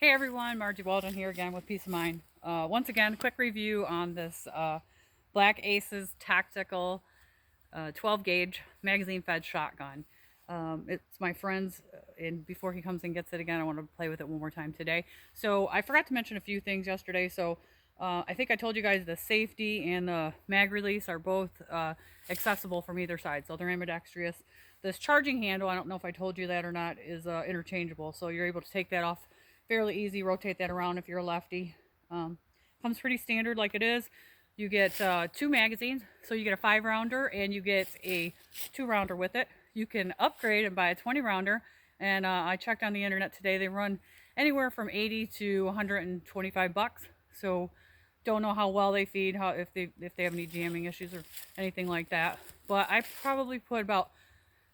Hey everyone, Margie Walden here again with Peace of Mind. Once again, quick review on this Black Aces Tactical 12 gauge magazine fed shotgun. It's my friend's, and before he comes and gets it again, I want to play with it one more time today. So I forgot to mention a few things yesterday. So I think I told you guys the safety and the mag release are both accessible from either side. So they're ambidextrous. This charging handle, I don't know if I told you that or not, is interchangeable. So you're able to take that off fairly easy, rotate that around if you're a lefty. Comes pretty standard like it is. You get 2 magazines, so you get a 5-rounder and you get a 2-rounder with it. You can upgrade and buy a 20-rounder, and I checked on the internet today. They run anywhere from 80 to 125 bucks. So don't know how well they feed, if they have any jamming issues or anything like that. But I probably put about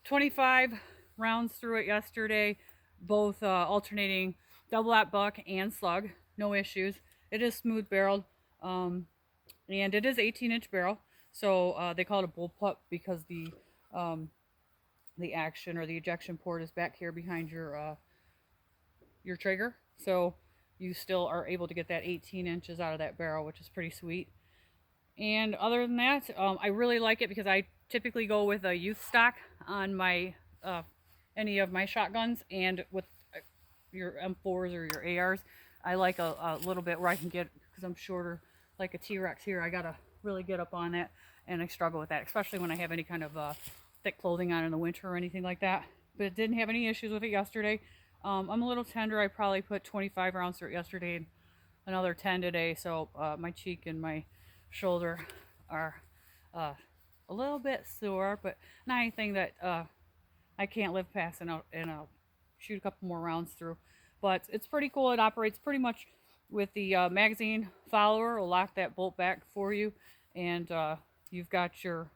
25 rounds through it yesterday, both alternating double at buck and slug, no issues. It is smooth barreled, and it is 18-inch barrel. So they call it a bullpup because the action or the ejection port is back here behind your trigger. So you still are able to get that 18 inches out of that barrel, which is pretty sweet. And other than that, I really like it because I typically go with a youth stock on my any of my shotguns, and with your M4s or your ARs, I like a little bit where I can get, because I'm shorter, like a T-Rex here, I gotta really get up on that, and I struggle with that, especially when I have any kind of thick clothing on in the winter or anything like that. But it didn't have any issues with it yesterday. I'm a little tender. I probably put 25 rounds through it yesterday and another 10 today, so my cheek and my shoulder are a little bit sore, but not anything that I can't live past, and I'll shoot a couple more rounds through. But it's pretty cool. It operates pretty much with the magazine follower. Will lock that bolt back for you, and you've got your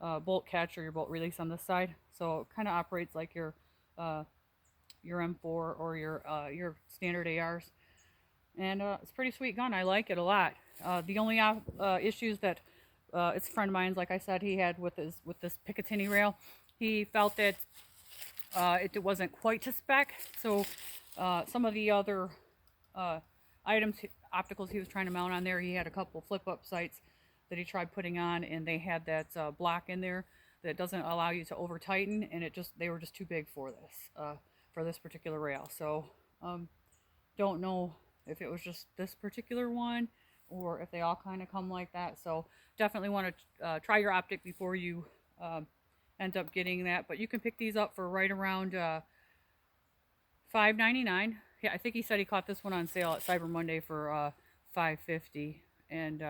bolt catch or your bolt release on this side. So it kind of operates like your M4 or your standard ARs, and it's a pretty sweet gun. I like it a lot. The only issues that it's a friend of mine's, like I said, he had with this Picatinny rail. He felt that it wasn't quite to spec, so some of the other items, opticals he was trying to mount on there, he had a couple flip-up sights that he tried putting on, and they had that block in there that doesn't allow you to over tighten, and they were just too big for this particular rail. So don't know if it was just this particular one or if they all kind of come like that. So definitely want to try your optic before you end up getting that. But you can pick these up for right around $5.99. Yeah, I think he said he caught this one on sale at Cyber Monday for $5.50, and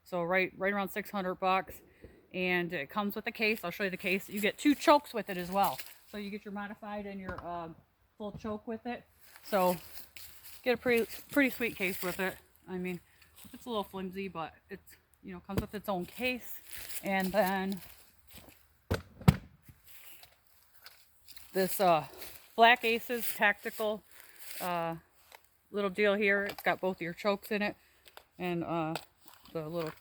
so right around 600 bucks. And it comes with a case. I'll show you the case. You get 2 chokes with it as well. So you get your modified and your full choke with it. So get a pretty sweet case with it. I mean, it's a little flimsy, but it's, comes with its own case. And then this Black Aces Tactical little deal here. It's got both of your chokes in it, and the little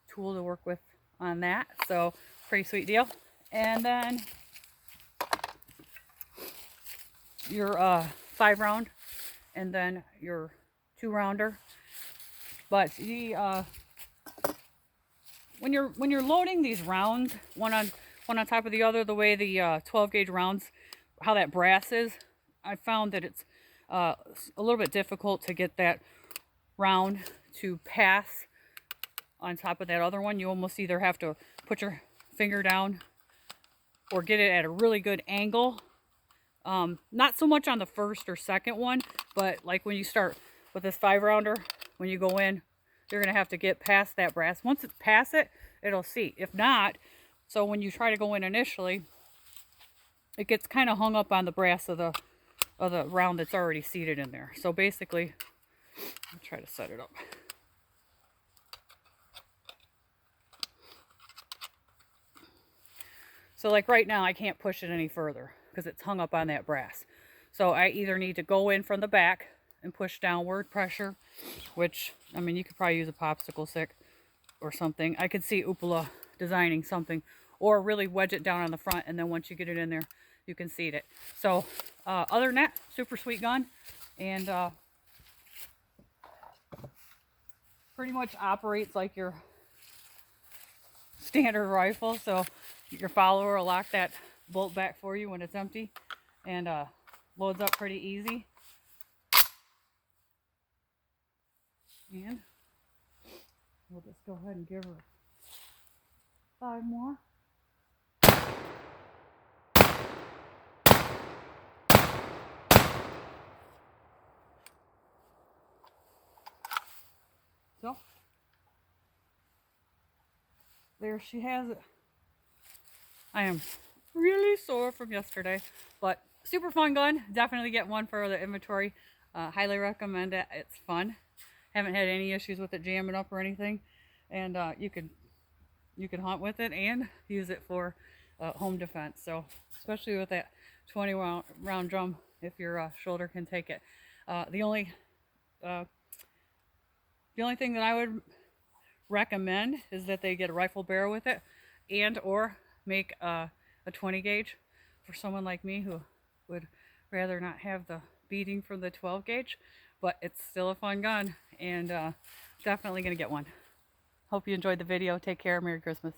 tool to work with on that. So pretty sweet deal. And then your 5-round, and then your 2-rounder. But the when you're loading these rounds one on top of the other, the way the 12 gauge rounds, how that brass is, I found that it's a little bit difficult to get that round to pass on top of that other one. You almost either have to put your finger down or get it at a really good angle. Not so much on the first or second one, but like when you start with this 5-rounder, when you go in, you're going to have to get past that brass. Once it's past it, it'll seat. If not, so when you try to go in initially, it gets kind of hung up on the brass of the round that's already seated in there. So basically, I'll try to set it up. So like right now, I can't push it any further because it's hung up on that brass. So I either need to go in from the back and push downward pressure, which, I mean, you could probably use a popsicle stick or something. I could see Upala designing something, or really wedge it down on the front, and then once you get it in there, you can seat it. So other than that, super sweet gun. and pretty much operates like your standard rifle. So your follower will lock that bolt back for you when it's empty, and loads up pretty easy. And we'll just go ahead and give her 5 more. So there she has it. I am really sore from yesterday, but super fun gun. Definitely get one for the inventory. Highly recommend it. It's fun. Haven't had any issues with it jamming up or anything, and you can hunt with it and use it for home defense. So especially with that 20 round drum, if your shoulder can take it. The only thing that I would recommend is that they get a rifle barrel with it, and or make a 20 gauge for someone like me who would rather not have the beating from the 12 gauge, but it's still a fun gun, and definitely gonna get one. Hope you enjoyed the video. Take care. Merry Christmas.